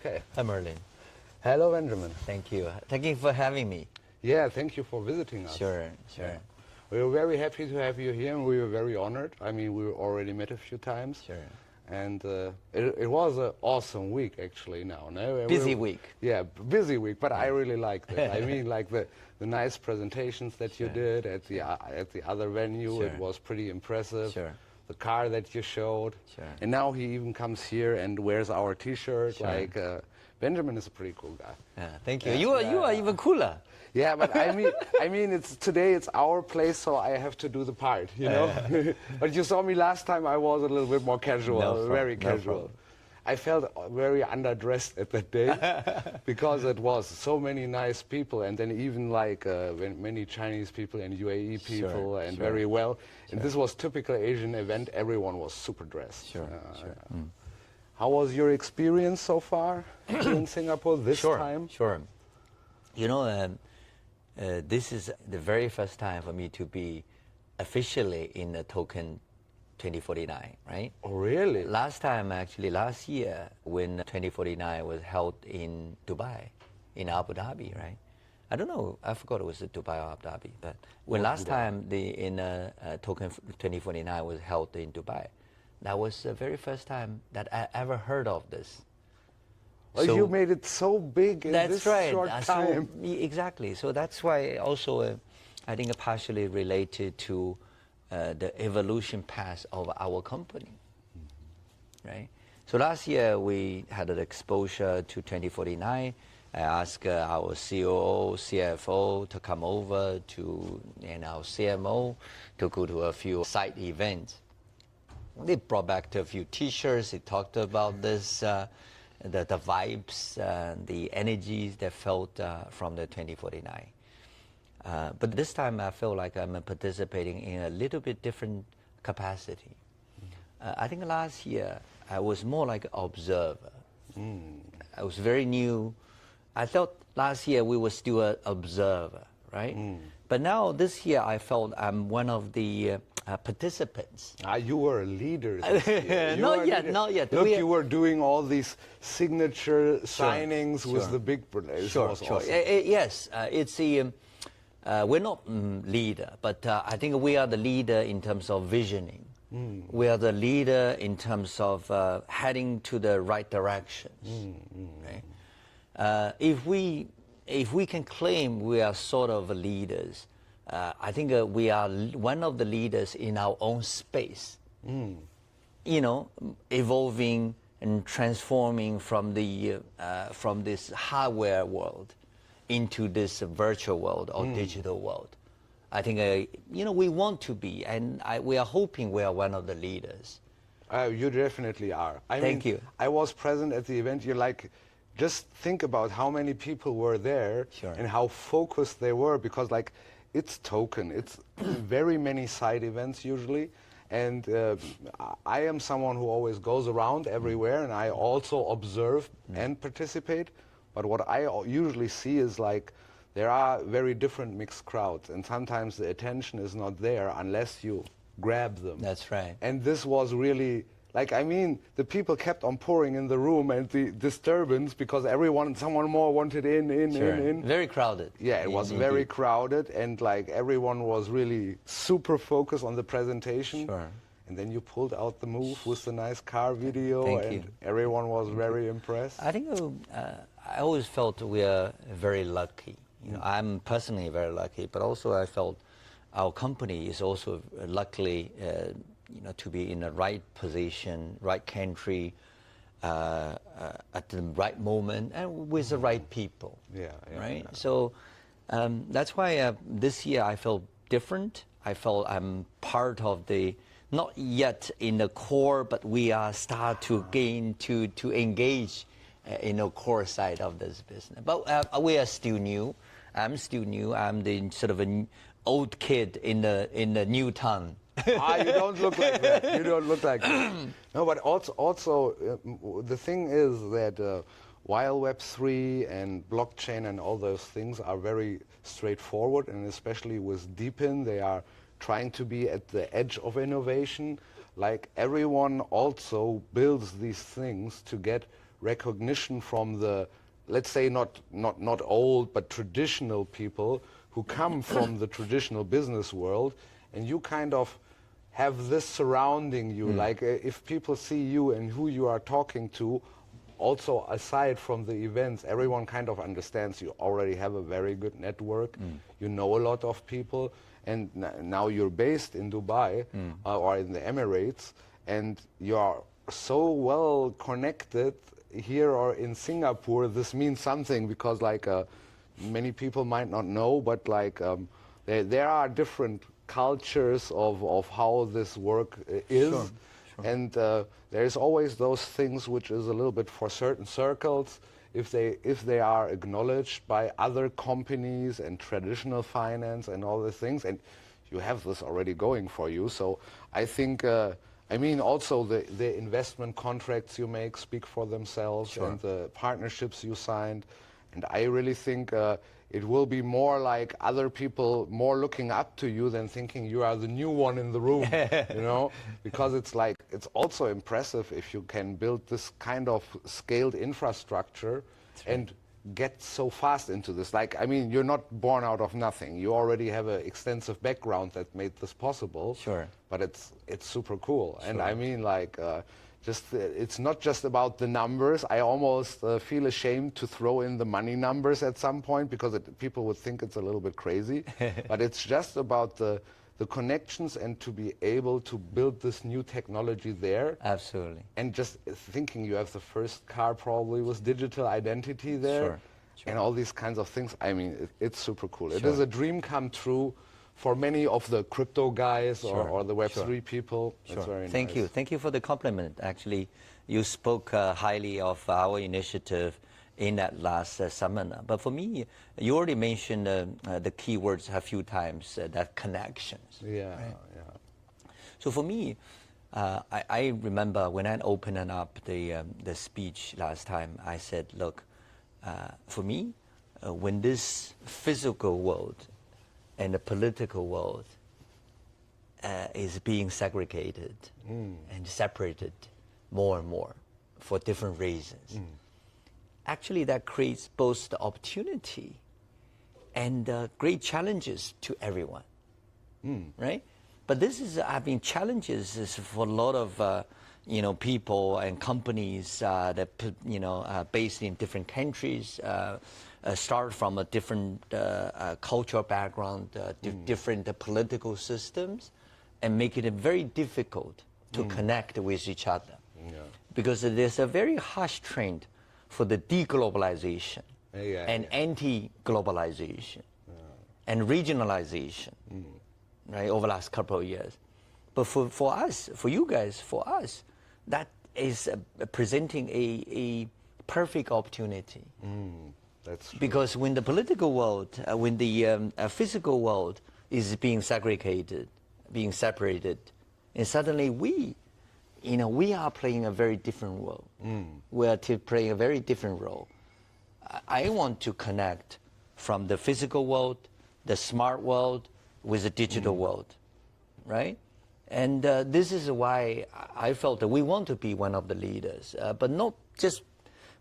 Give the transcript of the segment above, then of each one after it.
Okay. Hi, Merlin. Hello, Benjamin. Thank you. Thank you for having me. Yeah, thank you for visiting us. Sure. Yeah. We were very happy to have you here, and we were very honored. I mean, we already met a few times. Sure. And it was an awesome week, actually, now. No? Busy week. Yeah, busy week, but I really liked it. I mean, like the nice presentations that you did at the other venue, Sure. it was pretty impressive. Sure. The car that you showed. Sure. And now he even comes here and wears our T-shirt. Sure. Like, Benjamin is a pretty cool guy. Yeah, thank you. Yeah, You are even cooler. Yeah, but I mean, today it's our place, so I have to do the part, you know. But you saw me last time; I was a little bit more casual, very casual. I felt very underdressed at that day because it was so many nice people, and then even like many Chinese people and UAE people, and very well. And this was typical Asian event. Everyone was super dressed. Sure. How was your experience so far in Singapore this time? Sure. You know, this is the very first time for me to be officially in the token 2049, right? Oh, really? Last year, when 2049 was held in Dubai, in Abu Dhabi, right? I don't know, I forgot it was Dubai or Abu Dhabi, but when last time token 2049 was held in Dubai, that was the very first time that I ever heard of this. Well, so you made it so big in this short time. Exactly. So that's why also I think partially related to the evolution path of our company, right? So last year we had an exposure to 2049. I asked our COO, CFO to come over and our CMO to go to a few site events. They brought back a few T-shirts. They talked about this. The vibes, the energies that felt from the 2049. But this time I feel like I'm participating in a little bit different capacity. I think last year I was more like an observer. I was very new. I thought last year we were still an observer, right? But now this year I felt I'm one of the participants. You were a leader this year. Not yet. Look, you were doing all these signature signings with the big... Sure. Awesome. Yes, it's we're not leader, but I think we are the leader in terms of visioning. We are the leader in terms of heading to the right directions. Right? If we can claim we are sort of leaders, I think we are one of the leaders in our own space. You know, evolving and transforming from this hardware world into this virtual world or digital world. I think we want to be, and we are hoping we are one of the leaders. You definitely are. Thank you. I was present at the event. Just think about how many people were there and how focused they were, because it's token. It's very many side events usually. And I am someone who always goes around everywhere, and I also observe and participate. But what I usually see is there are very different mixed crowds, and sometimes the attention is not there unless you grab them. That's right. And this was really... the people kept on pouring in the room, and the disturbance, because someone more wanted in. Very crowded. Yeah, it was very crowded, and everyone was really super focused on the presentation. Sure. And then you pulled out the move with the nice car video, everyone was very impressed. I think I always felt we are very lucky. You know, I'm personally very lucky, but also I felt our company is also luckily to be in the right position, right country, at the right moment, and with the right people. Right? Yeah. So that's why this year I felt different. I felt I'm part of not yet in the core, but we are start to gain to engage in the core side of this business. But we are still new. I'm still new. I'm the sort of an old kid in the new town. You don't look like that. You don't look like that. No, but also the thing is that while Web3 and blockchain and all those things are very straightforward, and especially with Deepin, they are trying to be at the edge of innovation. Everyone also builds these things to get recognition from the, let's say not old, but traditional people who come from the traditional business world, and you kind of have this surrounding you, like if people see you and who you are talking to, also aside from the events, everyone kind of understands you already have a very good network, you know a lot of people, and now you're based in Dubai or in the Emirates, and you are so well connected here or in Singapore. This means something because like many people might not know, but like there are different cultures of how this work is. Sure. And there's always those things which is a little bit for certain circles, if they are acknowledged by other companies and traditional finance and all these things, and you have this already going for you. So I think, I mean, also the investment contracts you make speak for themselves, Sure. and the partnerships you signed. And I really think it will be more like other people more looking up to you than thinking you are the new one in the room, you know? Because it's like, it's also impressive if you can build this kind of scaled infrastructure and get so fast into this. Like, I mean, you're not born out of nothing. You already have an extensive background that made this possible. Sure. But it's super cool. Sure. And I mean, like, it's not just about the numbers. I almost feel ashamed to throw in the money numbers at some point because people would think it's a little bit crazy. But it's just about the connections and to be able to build this new technology there. Absolutely. And just thinking you have the first car probably with digital identity there. Sure. And all these kinds of things. I mean, it's super cool. It Sure. is a dream come true for many of the crypto guys or the Web3 people. Sure. It's very Thank nice. you. Thank you for the compliment. Actually, you spoke highly of our initiative in that last seminar. But for me, you already mentioned the key words a few times, that connections. Yeah, right? yeah. So for me, I remember when I opened up the speech last time, I said, look, for me, when this physical world and the political world is being segregated and separated more and more for different reasons. Actually, that creates both the opportunity and great challenges to everyone, right? But this is, I mean, challenges is for a lot of people and companies that based in different countries. Start from a different cultural background, different political systems, and make it very difficult to connect with each other. Yeah. Because there's a very harsh trend for the deglobalization and anti-globalization and regionalization, right, over the last couple of years. But for us, for you guys, for us, that is presenting a perfect opportunity. That's true. Because when the political world, when the physical world is being segregated, being separated, and suddenly we are playing a very different role. We are playing a very different role. I want to connect from the physical world, the smart world, with the digital world, right? And this is why I felt that we want to be one of the leaders, but not just.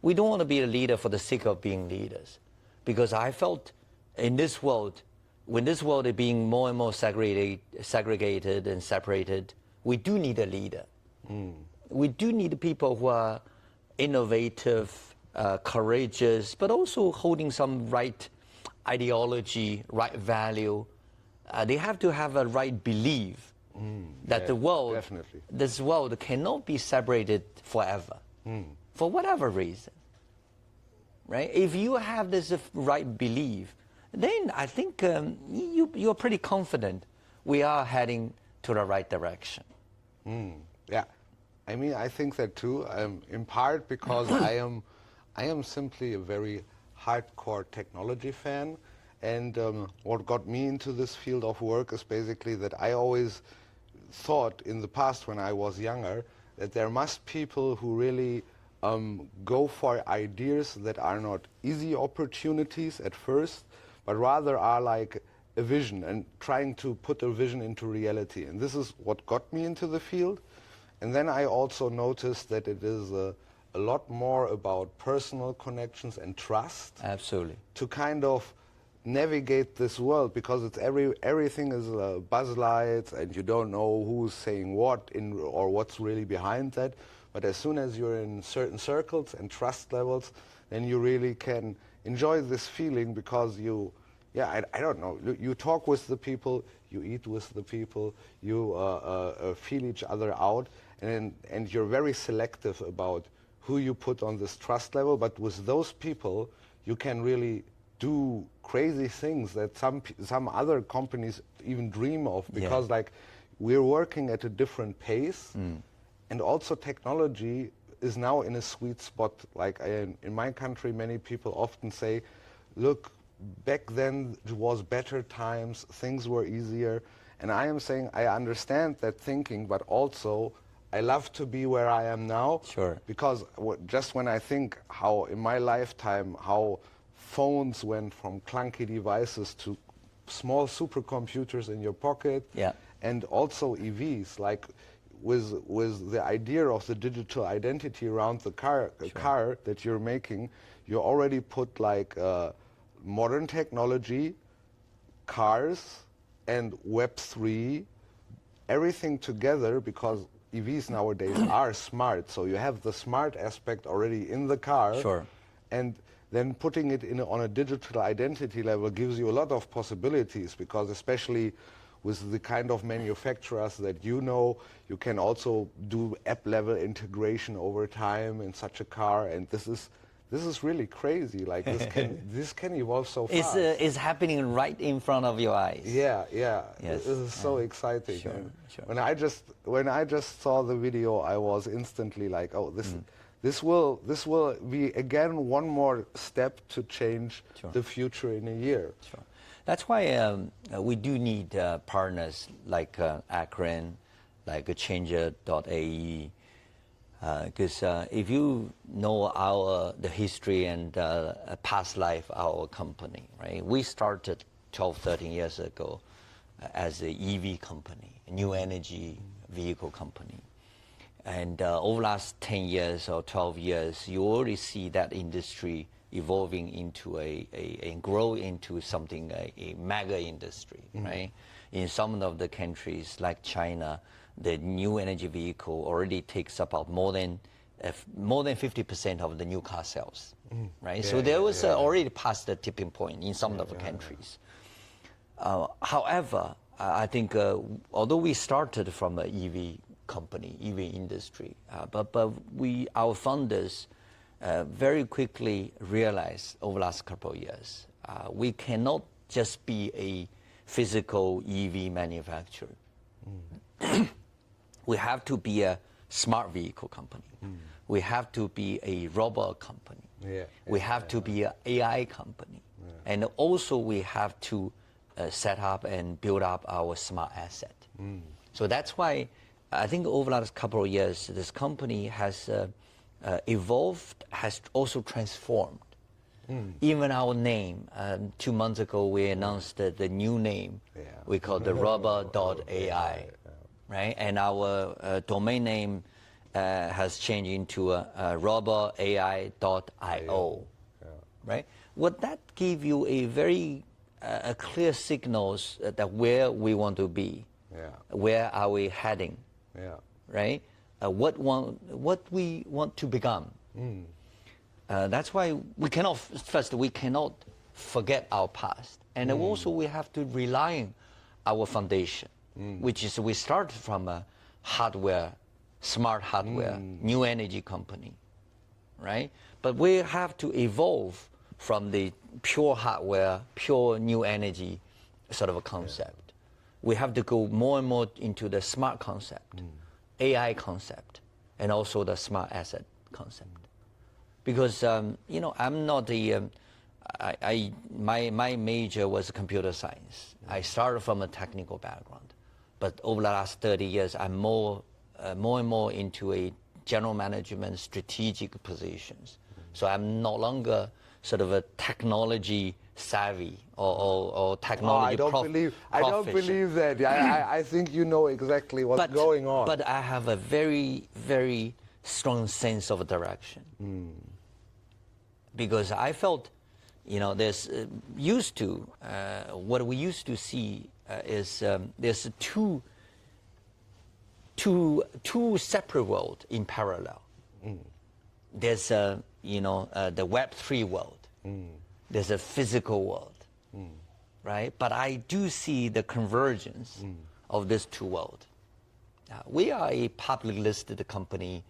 We don't want to be a leader for the sake of being leaders, because I felt in this world, when this world is being more and more segregated and separated, we do need a leader. We do need people who are innovative, courageous, but also holding some right ideology, right value. They have to have a right belief that the world, definitely. this world cannot be separated forever. For whatever reason, right? If you have this right belief, then I think you're pretty confident we are heading to the right direction. Yeah, I mean, I think that too. In part because I am simply a very hardcore technology fan, and what got me into this field of work is basically that I always thought in the past when I was younger that there must people who really go for ideas that are not easy opportunities at first, but rather are like a vision and trying to put a vision into reality. And this is what got me into the field. And then I also noticed that it is a lot more about personal connections and trust. Absolutely. To kind of navigate this world, because it's everything is buzz lights and you don't know who's saying what or what's really behind that. But as soon as you're in certain circles and trust levels, then you really can enjoy this feeling, because I don't know, you talk with the people, you eat with the people, you feel each other out, and you're very selective about who you put on this trust level. But with those people, you can really do crazy things that some other companies even dream of, because like we're working at a different pace, and also technology is now in a sweet spot. Like in my country, many people often say, look, back then it was better times, things were easier. And I am saying I understand that thinking, but also I love to be where I am now. Sure. Because just when I think how in my lifetime, how phones went from clunky devices to small supercomputers in your pocket, and also EVs, like with the idea of the digital identity around the car that you're making, you already put like modern technology, cars, and Web3, everything together, because EVs nowadays are smart. So you have the smart aspect already in the car. Sure. And then putting it on a digital identity level gives you a lot of possibilities, because especially with the kind of manufacturers that you can also do app-level integration over time in such a car, and this is really crazy. Like this can evolve so fast. It's happening right in front of your eyes. Yeah. Yes. This is so exciting. Sure. When I just saw the video, I was instantly like, oh, this will be again one more step to change the future in a year. Sure. That's why we do need partners like Arkreen, like Changer.ai, because if you know the history and past life of our company, right? We started 12, 13 years ago as an EV company, a new energy vehicle company. And over the last 10 years or 12 years, you already see that industry evolving into and grow into something, a mega industry, right? In some of the countries like China, the new energy vehicle already takes about more than 50% of the new car sales, right? So there was already past the tipping point in some of the countries. However, I think although we started from an EV company, EV industry, but our founders very quickly realized over the last couple of years, we cannot just be a physical EV manufacturer. We have to be a smart vehicle company. We have to be a robot company. We have to be an AI company. And also we have to set up and build up our smart asset. So that's why I think over the last couple of years, this company has evolved, has also transformed. Even our name, 2 months ago, we announced the new name. We call the Robo.ai, right? And our domain name has changed into Robo.ai.io, right? Would that give you a very clear signals that where we want to be, where are we heading, right? What we want to become. That's why we cannot forget our past, and also we have to rely on our foundation, which is we start from a hardware, smart hardware, new energy company, right? But we have to evolve from the pure hardware, pure new energy sort of a concept. We have to go more and more into the smart concept, AI concept, and also the smart asset concept. Because I'm not my major was computer science. I started from a technical background, but over the last 30 years, I'm more and more into a general management, strategic positions. So I'm no longer sort of a technology savvy or technology I don't believe that. I think you know exactly what's going on. But I have a very, very strong sense of direction. Because I felt, there's what we used to see is there's two separate worlds in parallel. There's the Web3 world. There's a physical world, right? But I do see the convergence of these two worlds. We are a publicly listed company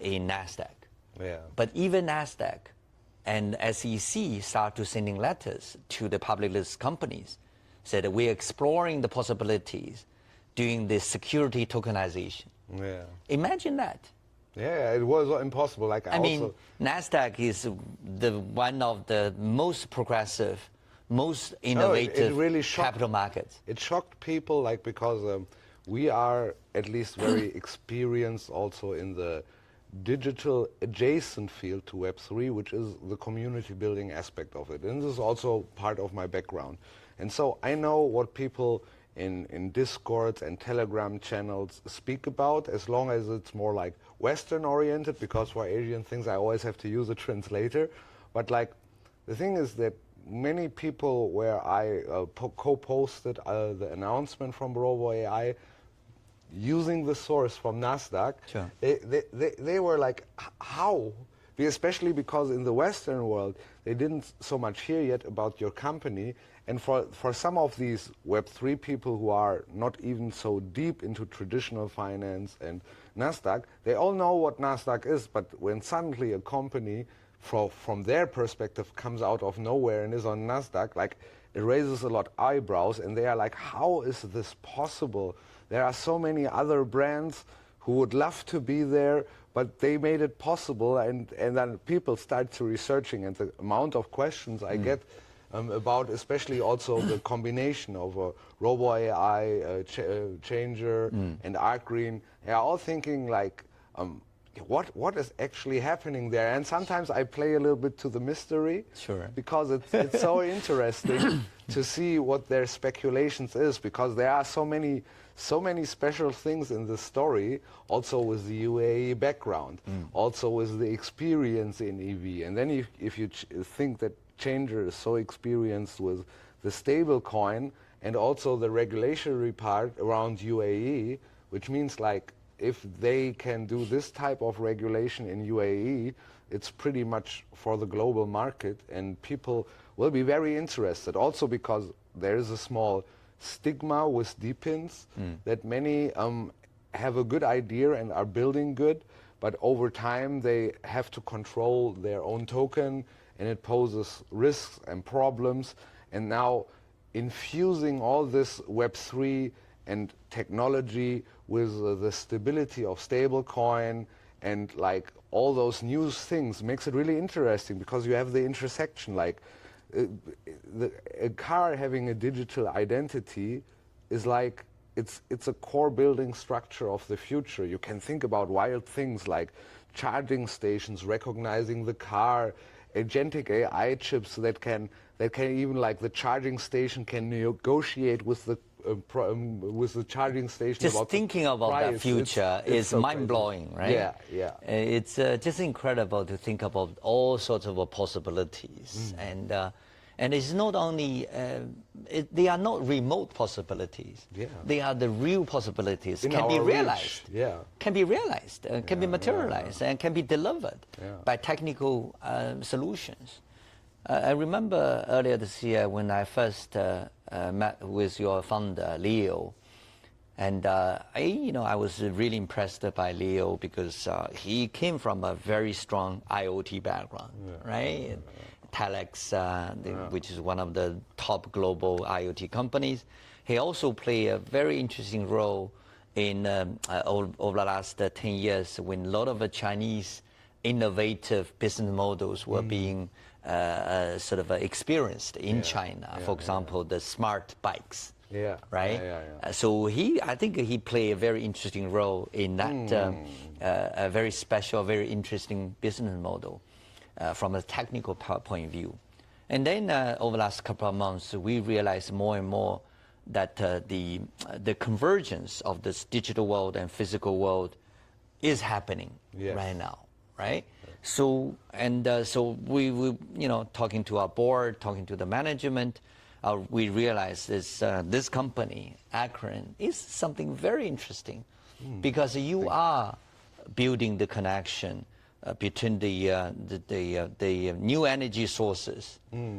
in NASDAQ. Yeah. But even NASDAQ and SEC start to sending letters to the public listed companies, said we're exploring the possibilities doing the security tokenization. Yeah. Imagine that. Yeah, it was impossible. Like I mean, NASDAQ is one of the most progressive, most innovative capital markets. It shocked people, like, because we are at least very experienced also in the digital adjacent field to Web3, which is the community building aspect of it. And this is also part of my background. And so I know what people in Discords and Telegram channels speak about, as long as it's more like Western oriented, because for Asian things I always have to use a translator. But like, the thing is that many people where I co-posted the announcement from Robo.ai, using the source from NASDAQ, sure. they were like, how? Especially because in the Western world, they didn't so much hear yet about your company. And for some of these Web3 people who are not even so deep into traditional finance and NASDAQ, they all know what NASDAQ is. But when suddenly a company, from their perspective, comes out of nowhere and is on NASDAQ, like, it raises a lot of eyebrows. And they are like, how is this possible? There are so many other brands who would love to be there, but they made it possible. And then people start to researching, and the amount of questions I get about, especially also the combination of a Robo.ai changer and Arkreen, they are all thinking like, what is actually happening there? And sometimes I play a little bit to the mystery, sure, because it's so interesting to see what their speculations is, because there are so many special things in the story, also with the UAE background, also with the experience in EV. And then if you think that Changer is so experienced with the stable coin and also the regulatory part around UAE, which means like, if they can do this type of regulation in UAE, it's pretty much for the global market, and people will be very interested. Also because there is a small stigma with DPINs that many have a good idea and are building good, but over time they have to control their own token, and it poses risks and problems. And now infusing all this Web3 and technology with the stability of stablecoin and like all those new things makes it really interesting, because you have the intersection, like a car having a digital identity is like, it's a core building structure of the future. You can think about wild things like charging stations recognizing the car, agentic AI chips that can even, like, the charging station can negotiate with the charging station. Just thinking about that future is so mind-blowing, right? Yeah, yeah. It's just incredible to think about all sorts of possibilities, and it's not only they are not remote possibilities. Yeah. They are the real possibilities. In can be our realized. reach. Yeah. Can be realized. Can be materialized, and can be delivered by technical solutions. I remember earlier this year when I first met with your founder, Leo, and I was really impressed by Leo because he came from a very strong IoT background, right? Telex, which is one of the top global IoT companies. He also played a very interesting role in over the last 10 years when a lot of Chinese innovative business models were being sort of experienced in China. For example, the smart bikes. Yeah. Right. So I think he played a very interesting role in that a very special, very interesting business model from a technical point of view. And then over the last couple of months, we realized more and more that the convergence of this digital world and physical world is happening Yes. right now, right? So so we talking to our board, talking to the management, we realized this company Arkreen is something very interesting, because you are building the connection between the new energy sources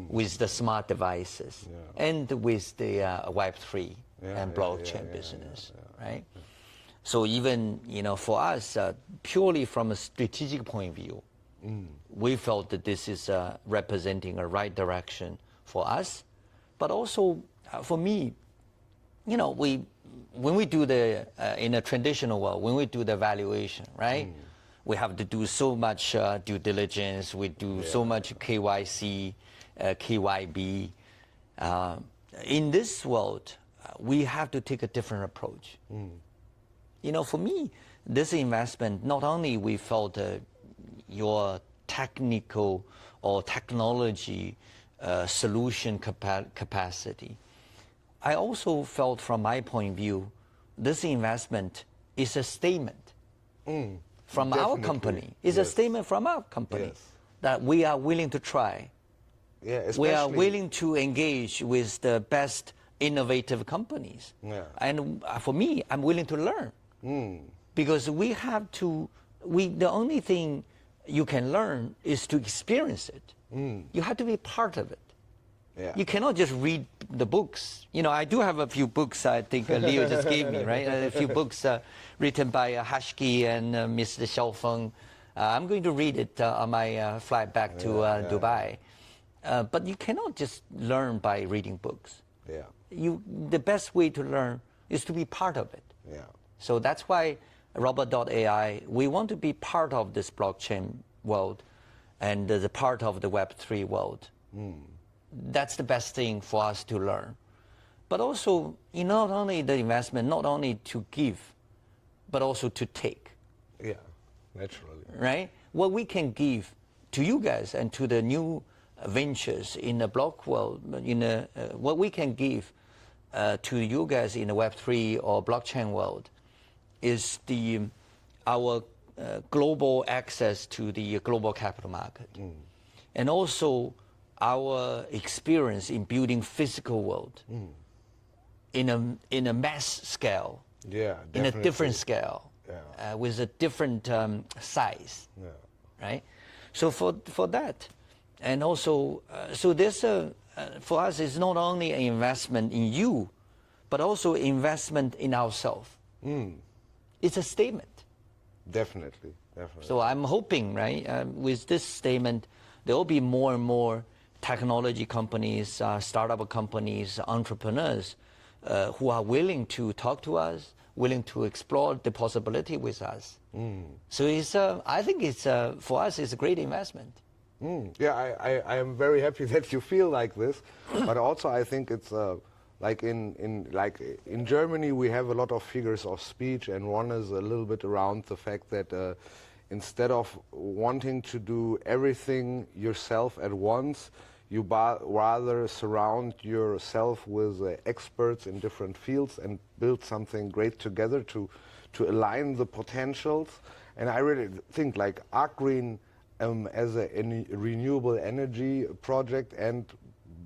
with the smart devices and with the Web3 and blockchain business, right? So even for us, purely from a strategic point of view, we felt that this is representing a right direction for us, but also for me, when we do in a traditional world, when we do the valuation, right? We have to do so much due diligence. We do so much KYC, KYB. In this world, we have to take a different approach. For me, this investment, not only we felt your technical or technology solution capacity, I also felt from my point of view, this investment is a statement from our company. It's a statement from our company that we are willing to try. We are willing to engage with the best innovative companies. And for me, I'm willing to learn. Because we have to, the only thing you can learn is to experience it. You have to be part of it. You cannot just read the books. I do have a few books I think Leo just gave me, right? A few books written by Hashki and Mr. Xiaofeng. I'm going to read it on my flight back to Dubai. But you cannot just learn by reading books. The best way to learn is to be part of it. So that's why Robo.ai, we want to be part of this blockchain world and the part of the Web3 world. That's the best thing for us to learn. But also, not only the investment, not only to give, but also to take. Yeah, naturally. Right? What we can give to you guys and to the new ventures in the block world, what we can give to you guys in the Web3 or blockchain world is our global access to the global capital market. And also our experience in building physical world in a mass scale, in a different scale, with a different size, right? So for that, and also, so this for us is not only an investment in you, but also investment in ourselves. It's a statement. Definitely. So I'm hoping, right, with this statement, there will be more and more technology companies, startup companies, entrepreneurs who are willing to talk to us, willing to explore the possibility with us. So I think for us, it's a great investment. Yeah, I am very happy that you feel like this, but also I think it's like in Germany we have a lot of figures of speech, and one is a little bit around the fact that instead of wanting to do everything yourself at once, you rather surround yourself with experts in different fields and build something great together to align the potentials. And I really think like Arkreen as a renewable energy project, and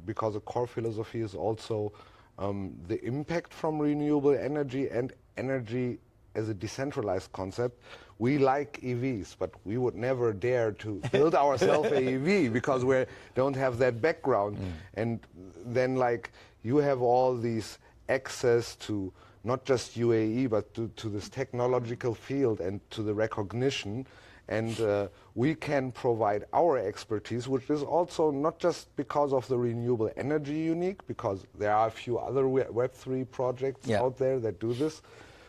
because the core philosophy is also the impact from renewable energy and energy as a decentralized concept. We like EVs, but we would never dare to build ourselves a EV because we don't have that background. And then like you have all these access to not just UAE, but to this technological field and to the recognition. And we can provide our expertise, which is also not just because of the renewable energy unique, because there are a few other Web3 projects out there that do this.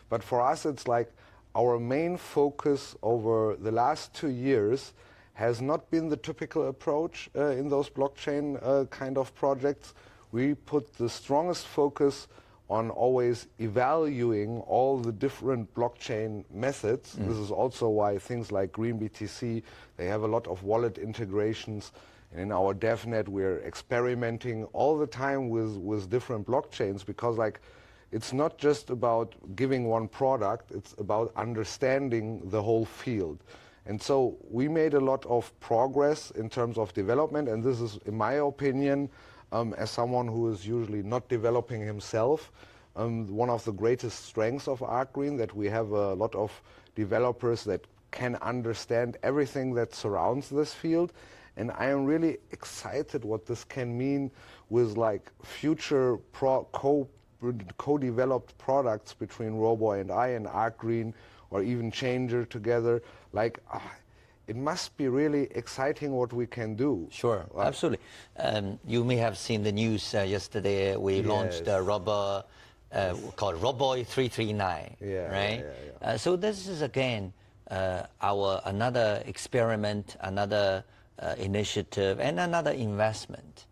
But for us, it's like our main focus over the last 2 years has not been the typical approach in those blockchain kind of projects. We put the strongest focus on always evaluating all the different blockchain methods. This is also why things like Green BTC, they have a lot of wallet integrations. And in our DevNet, we're experimenting all the time with different blockchains, because like it's not just about giving one product, it's about understanding the whole field. And so we made a lot of progress in terms of development, and this is, in my opinion, as someone who is usually not developing himself, one of the greatest strengths of Arkreen, that we have a lot of developers that can understand everything that surrounds this field. And I am really excited what this can mean with like future co-developed products between Robo.ai and Arkreen, or even Changer together. Like, it must be really exciting what we can do. Sure, absolutely. You may have seen the news yesterday. We launched a Robo called Robo.ai 339, right? So this is again our another experiment, another initiative, and another investment.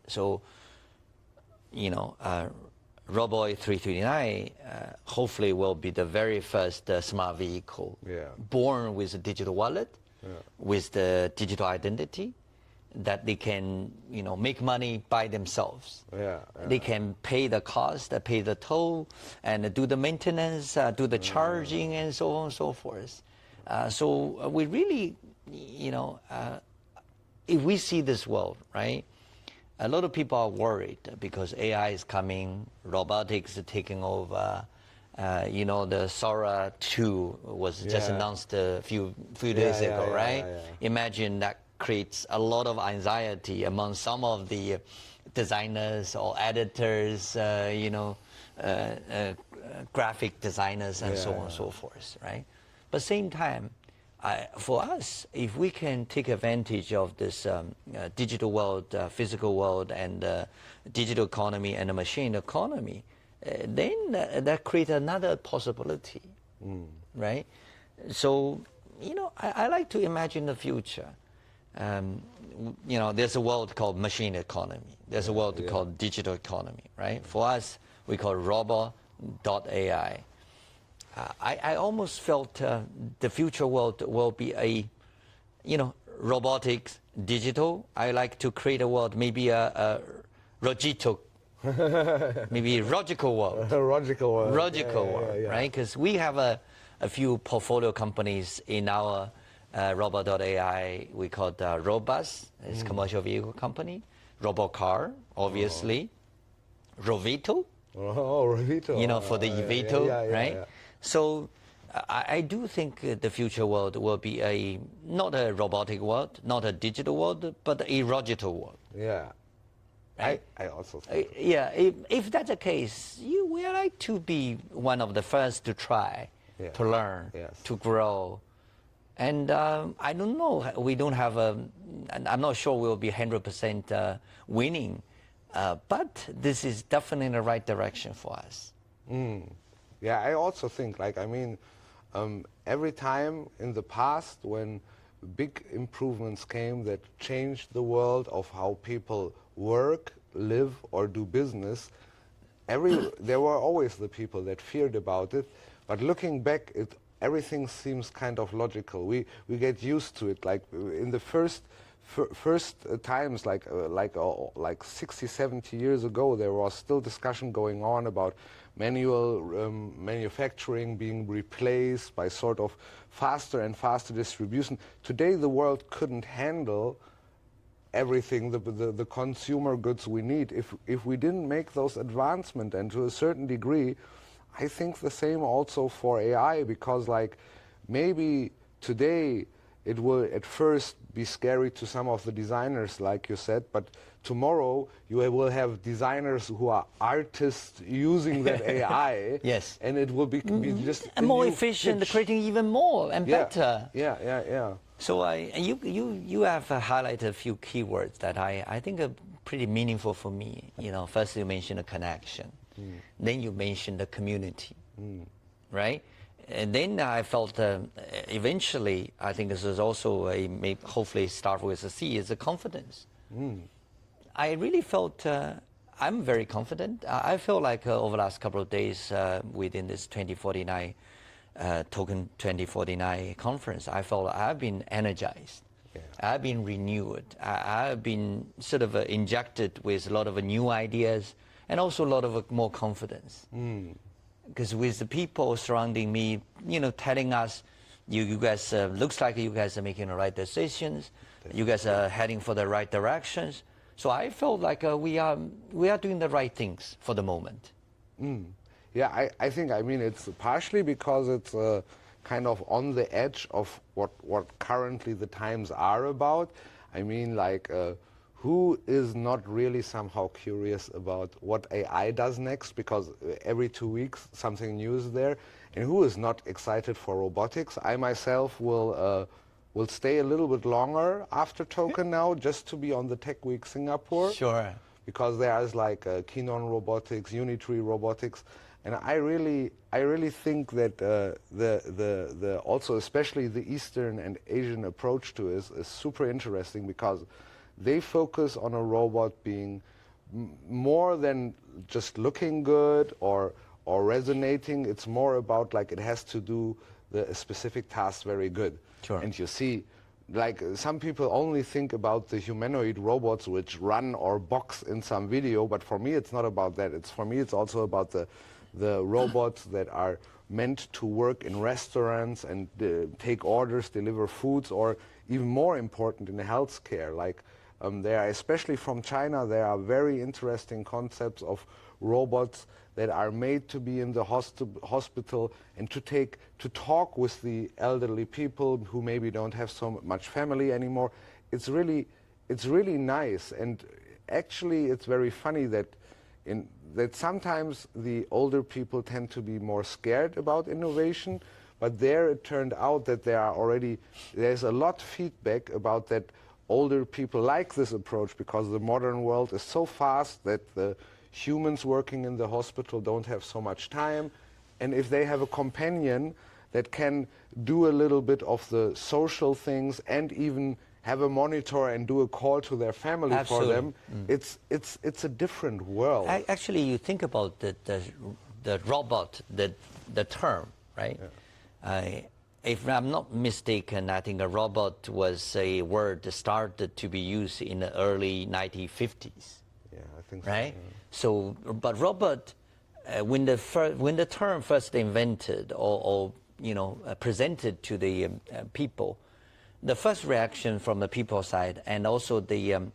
So, you know, Robo.ai 339 hopefully will be the very first smart vehicle born with a digital wallet, with the digital identity, that they can, you know, make money by themselves. They can pay the cost, pay the toll, and do the maintenance, do the charging, and so on and so forth. So we really, you know, if we see this world, right, a lot of people are worried because AI is coming, robotics is taking over. You know, the Sora 2 was just announced a few days ago, right? Imagine that creates a lot of anxiety among some of the designers or editors, you know, graphic designers and so on and so forth, right? But same time, for us, if we can take advantage of this digital world, physical world, and digital economy and the machine economy, then that creates another possibility, right? So, you know, I like to imagine the future. You know, there's a world called machine economy. There's a world called digital economy, right? For us, we call Robo.ai. I almost felt the future world will be a, you know, robotics, digital. I like to create a world, maybe a Rogito, maybe logical world. Logical world. Logical world, right? Because we have a few portfolio companies in our Robo.ai. We call it Robus, it's a commercial vehicle company. Robocar, obviously. Rovito. Rovito. You know, for the Evito, right? So I do think the future world will be not a robotic world, not a digital world, but a logical world. Right? I also think. If that's the case, we are like to be one of the first to try, to learn, to grow. And I don't know, we don't have I'm not sure we'll be 100% winning, but this is definitely in the right direction for us. Yeah, I also think, like, I mean, every time in the past when big improvements came that changed the world of how people work, live, or do business, there were always the people that feared about it. But looking back, everything seems kind of logical. We get used to it. Like in the first times, like 60, 70 years ago, there was still discussion going on about manual manufacturing being replaced by sort of faster and faster distribution. Today, the world couldn't handle everything, the consumer goods we need, if we didn't make those advancements. And to a certain degree, I think the same also for AI, because like maybe today it will at first be scary to some of the designers, like you said, but tomorrow you will have designers who are artists using that AI. Yes. And it will be just and more efficient, creating even more and better. Yeah. So you have highlighted a few keywords that I think are pretty meaningful for me. You know, first you mentioned a connection. Then you mentioned the community, right? And then I felt eventually, I think this is also hopefully start with a C, is a confidence. I really felt I'm very confident. I feel like over the last couple of days within this 2049 Token 2049 conference, I felt I've been energized. I've been renewed. I've been sort of injected with a lot of new ideas and also a lot of more confidence. Because with the people surrounding me, telling us, you guys, looks like you guys are making the right decisions. You guys are heading for the right directions. So I felt like we are doing the right things for the moment. Yeah, I think, it's partially because it's kind of on the edge of what currently the times are about. Who is not really somehow curious about what AI does next, because every 2 weeks something new is there, and who is not excited for robotics? I myself will stay a little bit longer after Token now, just to be on the Tech Week Singapore. Sure. Because there's like Kinon Robotics, Unitree Robotics, and I really think that the also especially the Eastern and Asian approach to it is super interesting, because they focus on a robot being more than just looking good or resonating. It's more about like it has to do the specific task very good. Sure. And you see, like some people only think about the humanoid robots which run or box in some video, but for me it's not about that. For me it's also about the robots that are meant to work in restaurants and take orders, deliver foods, or even more important in healthcare. Like there are, especially from China, there are very interesting concepts of robots that are made to be in the hospital and to talk with the elderly people who maybe don't have so much family anymore. It's really nice, and actually it's very funny that sometimes the older people tend to be more scared about innovation, but there it turned out that there's a lot of feedback about that older people like this approach, because the modern world is so fast that the humans working in the hospital don't have so much time, and if they have a companion that can do a little bit of the social things and even have a monitor and do a call to their family for them, it's a different world. Actually, you think about the robot, the term, right? Yeah. If I'm not mistaken, I think a robot was a word that started to be used in the early 1950s. Yeah, I think so. Right? Yeah. So, but robot, when the term first invented or presented to the people, the first reaction from the people side, and also the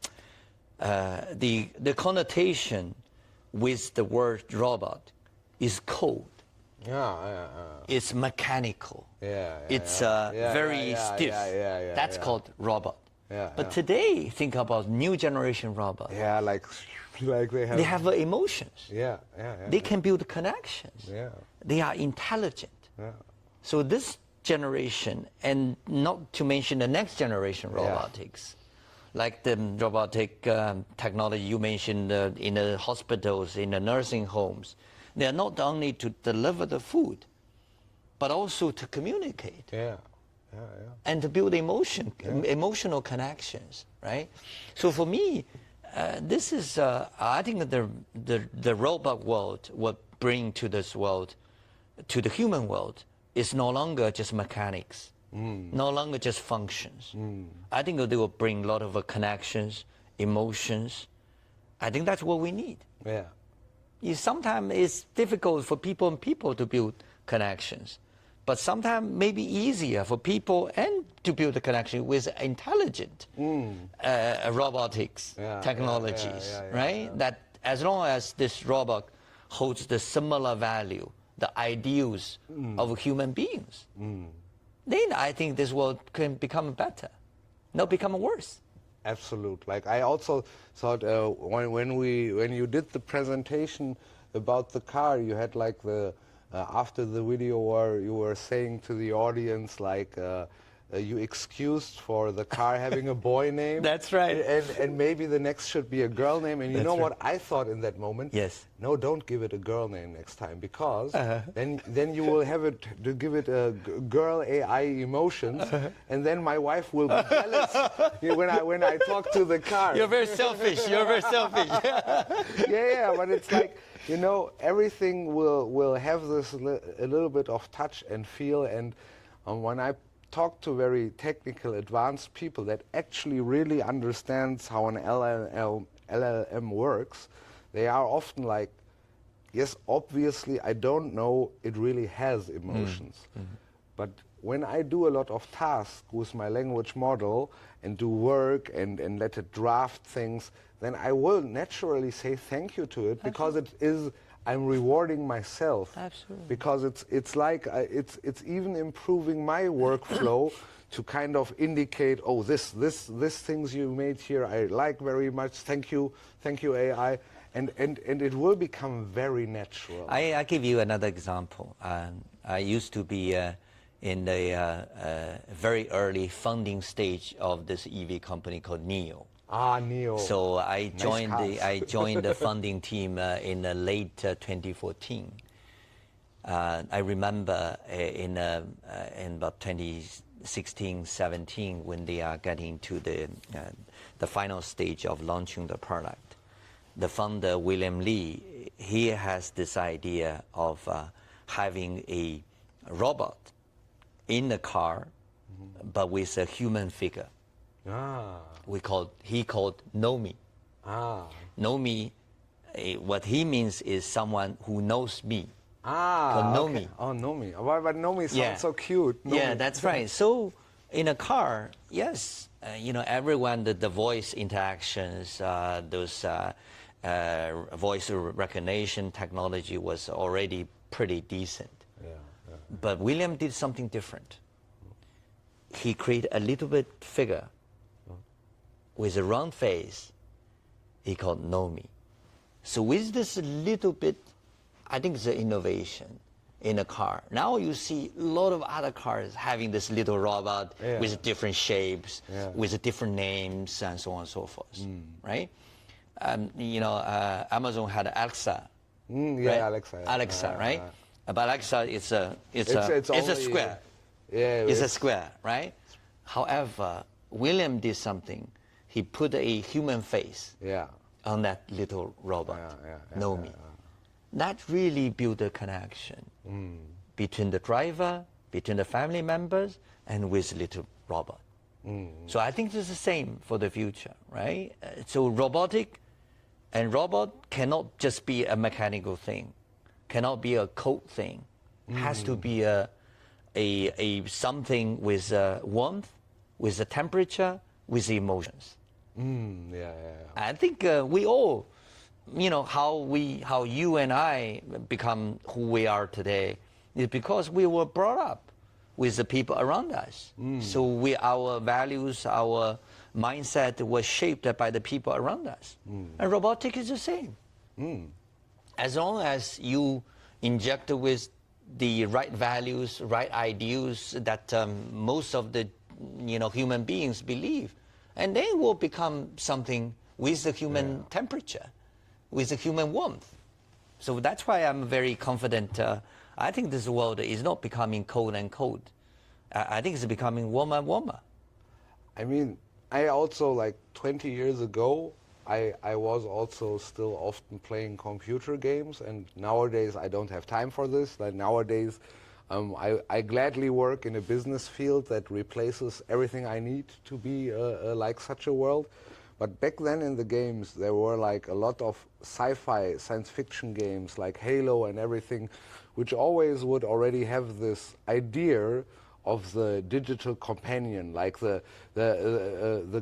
connotation with the word robot is cold. It's mechanical. It's very stiff. That's called robot. But today, think about new generation robot. Yeah, like they have emotions. They can build connections. They are intelligent. So this generation, and not to mention the next generation robotics, like the robotic technology you mentioned in the hospitals, in the nursing homes, they are not only to deliver the food, but also to communicate. And to build emotional connections, right? So for me, this is, I think the robot world, what bring to this world, to the human world, is no longer just mechanics, no longer just functions. I think they will bring a lot of connections, emotions. I think that's what we need. Sometimes it's difficult for people to build connections, but sometimes maybe easier for people and to build a connection with intelligent robotics technologies, right? That as long as this robot holds the similar value, the ideals of human beings, then I think this world can become better, not become worse. Absolute. Like I also thought when you did the presentation about the car, you had like after the video where you were saying to the audience like you excused for the car having a boy name. That's right. And maybe the next should be a girl name. And you know what I thought in that moment? Yes. No, don't give it a girl name next time, because then you will have to give it a girl AI emotions, and then my wife will be jealous when I talk to the car. You're very selfish. You're very selfish. But it's like, everything will have this a little bit of touch and feel, and when I talk to very technical, advanced people that actually really understands how an LLM works, they are often like, yes, obviously I don't know it really has emotions. But when I do a lot of tasks with my language model and do work and let it draft things, then I will naturally say thank you to it because it is, I'm rewarding myself. Absolutely. Because it's like, it's even improving my workflow to kind of indicate, oh, this things you made here I like very much, thank you AI. And it will become very natural. I give you another example. I used to be in the very early funding stage of this EV company called NIO. Ah, NIO. So I joined Nice I joined the funding team in late 2014. I remember in about 2016, 17 when they are getting to the final stage of launching the product. The founder, William Lee, he has this idea of having a robot in the car, but with a human figure. Ah. He called Nomi. Ah. Nomi, what he means is someone who knows me. Ah. Called Okay. Nomi. Oh, Nomi. But Nomi sounds Yeah. so cute. Nomi. Yeah, that's right. So in a car, yes, everyone, the voice interactions, those voice recognition technology was already pretty decent. Yeah. But William did something different. He created a little bit figure with a round face. He called Nomi. So with this little bit, I think it's an innovation in a car. Now you see a lot of other cars having this little robot with different shapes, with different names, and so on and so forth, right? Amazon had Alexa. Yeah, right? Alexa. Yeah. Alexa, right? But Alexa, it's a only, square. Yeah. It's a square, right? However, William did something. He put a human face on that little robot, Nomi. That really built a connection between the driver, between the family members, and with little robot. So I think it's the same for the future, right? So robotic and robot cannot just be a mechanical thing, cannot be a code thing. It has to be a something with warmth, with the temperature, with the emotions. I think we all, how you and I become who we are today is because we were brought up with the people around us. So our values, our mindset was shaped by the people around us. And robotic is the same. As long as you inject with the right values, right ideals that most of the human beings believe, and they will become something with the human temperature, with the human warmth. So that's why I'm very confident. I think this world is not becoming cold and cold. I think it's becoming warmer and warmer. I mean, I also, like 20 years ago, I was also still often playing computer games, and nowadays I don't have time for this. Like nowadays, I gladly work in a business field that replaces everything I need to be like such a world. But back then in the games, there were like a lot of sci-fi, science fiction games like Halo and everything, which always would already have this idea of the digital companion, like the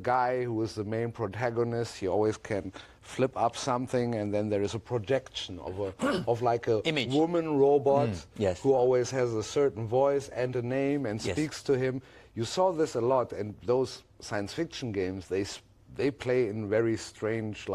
guy who is the main protagonist. He always can flip up something, and then there is a projection of like a image, woman robot who always has a certain voice and a name and speaks to him. You saw this a lot, and those science fiction games, they play in very strange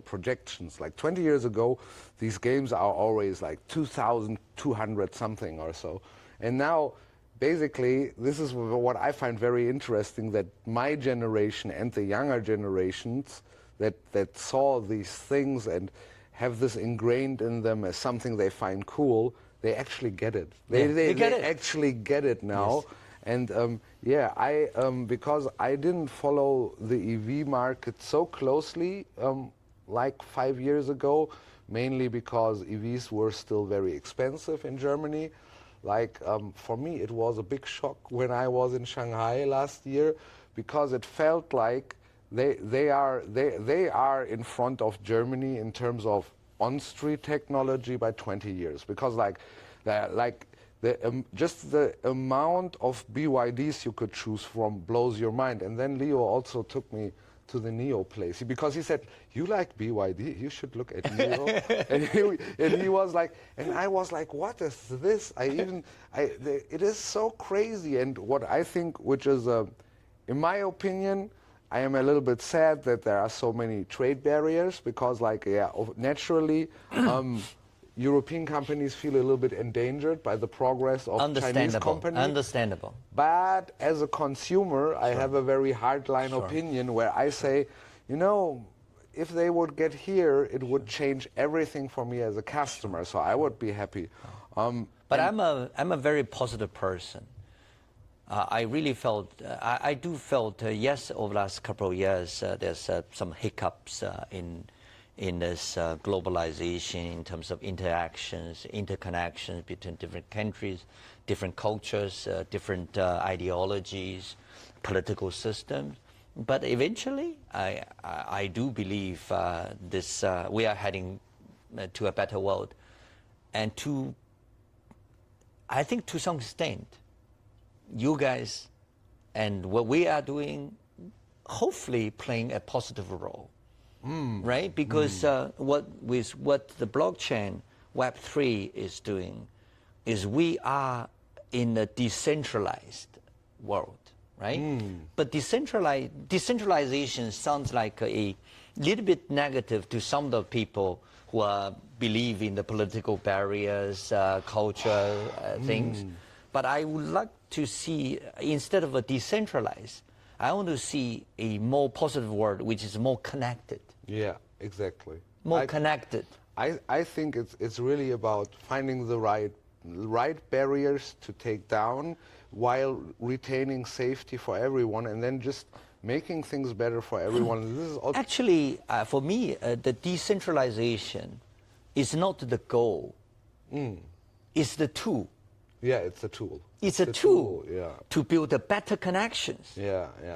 projections. Like 20 years ago, these games are always like 2,200 something or so, and now. Basically, this is what I find very interesting, that my generation and the younger generations that saw these things and have this ingrained in them as something they find cool, they actually get it. They actually get it now. Yes. And because I didn't follow the EV market so closely like 5 years ago, mainly because EVs were still very expensive in Germany. Like for me, it was a big shock when I was in Shanghai last year, because it felt like they are in front of Germany in terms of on-street technology by 20 years, because just the amount of BYDs you could choose from blows your mind. And then Leo also took me to the Neo place, because he said, "You like BYD? You should look at Neo." and he was like, and I was like, "What is this?" It is so crazy. And what I think, which is, in my opinion, I am a little bit sad that there are so many trade barriers, because naturally, European companies feel a little bit endangered by the progress of Chinese companies. Understandable. But as a consumer, I have a very hardline opinion where I say, if they would get here, it would change everything for me as a customer. So I would be happy. But I'm a very positive person. I really felt, I do felt, yes, over the last couple of years, there's some hiccups in this globalization in terms of interactions, interconnections between different countries, different cultures, different ideologies, political systems. But eventually, I do believe we are heading to a better world. And I think to some extent, you guys and what we are doing, hopefully playing a positive role. Right? Because what the blockchain Web3 is doing is we are in a decentralized world, right? But decentralization sounds like a little bit negative to some of the people who believe in the political barriers, culture things. But I would like to see, instead of a decentralized, I want to see a more positive world, which is more connected. Yeah, exactly. More connected. I think it's really about finding the right barriers to take down while retaining safety for everyone, and then just making things better for everyone. This is actually, for me, the decentralization is not the goal. It's the tool. Yeah, it's a tool. It's a tool yeah, to build a better connections.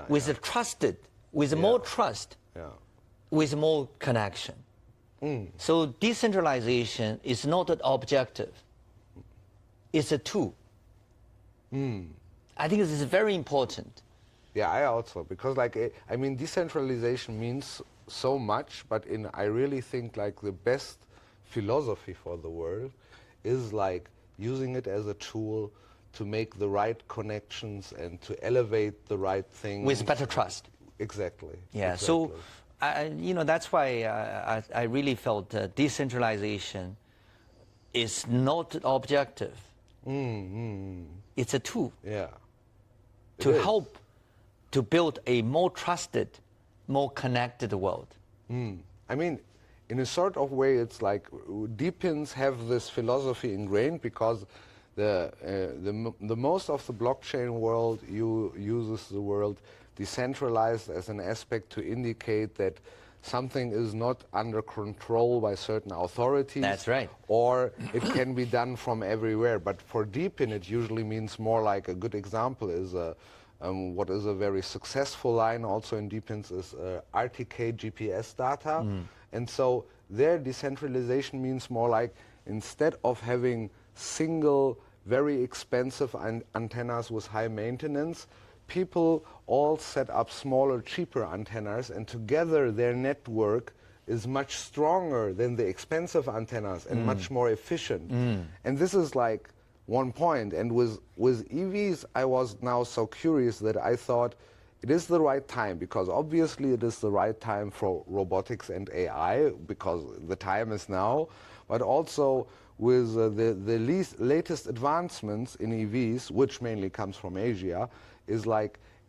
With a trusted, with more trust, with more connection. So decentralization is not an objective. It's a tool. I think this is very important. Yeah, I also, because decentralization means so much, but I really think the best philosophy for the world is using it as a tool to make the right connections and to elevate the right things. With better trust. Exactly. Yeah, exactly. So that's why I really felt decentralization is not objective. It's a tool. Yeah. To help to build a more trusted, more connected world. I mean, in a sort of way, it's like Deepins have this philosophy ingrained, because the most of the blockchain world uses the word decentralized as an aspect to indicate that something is not under control by certain authorities. That's right. Or it can be done from everywhere. But for Deepin, it usually means more like, a good example is what is a very successful line also in Deepins is RTK GPS data. And so their decentralization means more like, instead of having single, very expensive antennas with high maintenance, people all set up smaller, cheaper antennas, and together their network is much stronger than the expensive antennas and much more efficient. And this is one point. And with EVs, I was now so curious that I thought it is the right time, because obviously it is the right time for robotics and AI, because the time is now, but also with the latest advancements in EVs, which mainly comes from Asia, is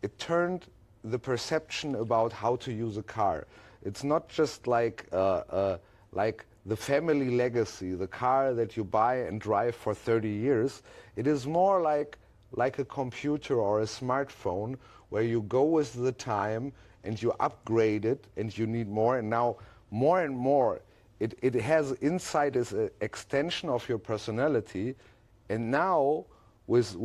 it turned the perception about how to use a car. It's not just like the family legacy, the car that you buy and drive for 30 years. It is more like a computer or a smartphone, where you go with the time and you upgrade it and you need more. And now more and more it has inside as an extension of your personality. And now with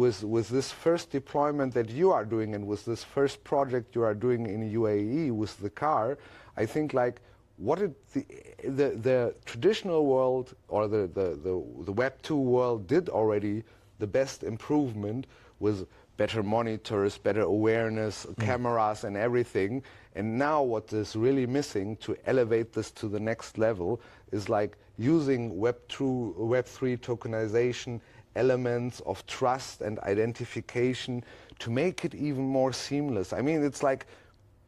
this first deployment that you are doing, and with this first project you are doing in UAE with the car, I think what did the traditional world or the Web 2 world did already the best improvement with better monitors, better awareness, cameras and everything. And now what is really missing to elevate this to the next level is like using Web 3 tokenization, elements of trust and identification to make it even more seamless. I mean, it's like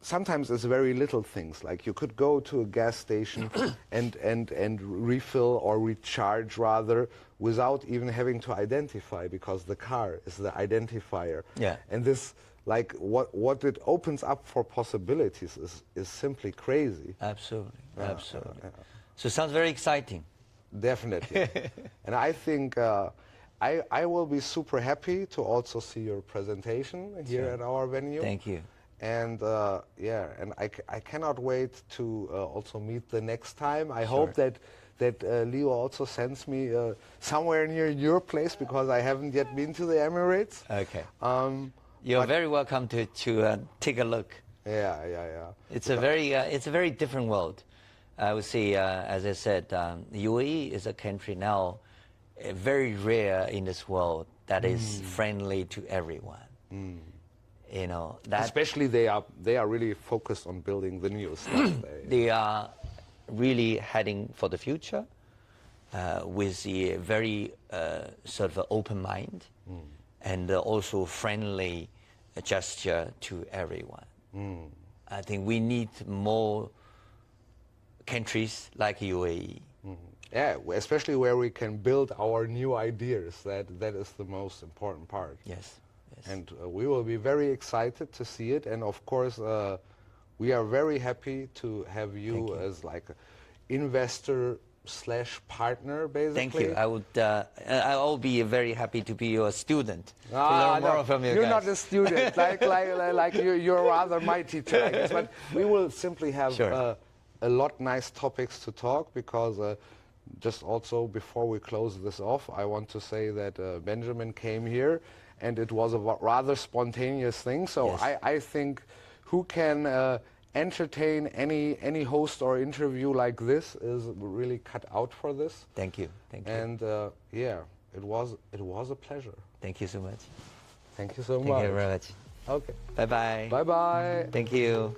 sometimes it's very little things, like you could go to a gas station and refill or recharge rather without even having to identify, because the car is the identifier. Yeah. And this, like what it opens up for possibilities is simply crazy. Absolutely, absolutely. So it sounds very exciting. Definitely. And I think I will be super happy to also see your presentation here at our venue. Thank you. And yeah, and I cannot wait to also meet the next time. I hope that Leo also sends me somewhere near your place, because I haven't yet been to the Emirates. Okay. You're very welcome to take a look. Yeah. It's a very different world. I would say, as I said, UAE is a country now very rare in this world that is friendly to everyone. You know, that especially they are really focused on building the new stuff. They are really heading for the future with a very sort of open mind and also friendly gesture to everyone. I think we need more countries like UAE. Yeah, especially where we can build our new ideas. That is the most important part. Yes. And we will be very excited to see it. And of course, we are very happy to have you as like investor / partner, basically. Thank you. I will be very happy to be your student. To learn more from you You're guys. not a student. like you're rather my teacher, I guess. But we will simply have a lot nice topics to talk, because just also before we close this off, I want to say that Benjamin came here, and it was a rather spontaneous thing. So I think who can entertain any host or interview like this is really cut out for this. Thank you. And yeah, it was a pleasure. Thank you so much. Thank you so much. Thank you very much. Okay. Bye bye. Bye bye. Thank you.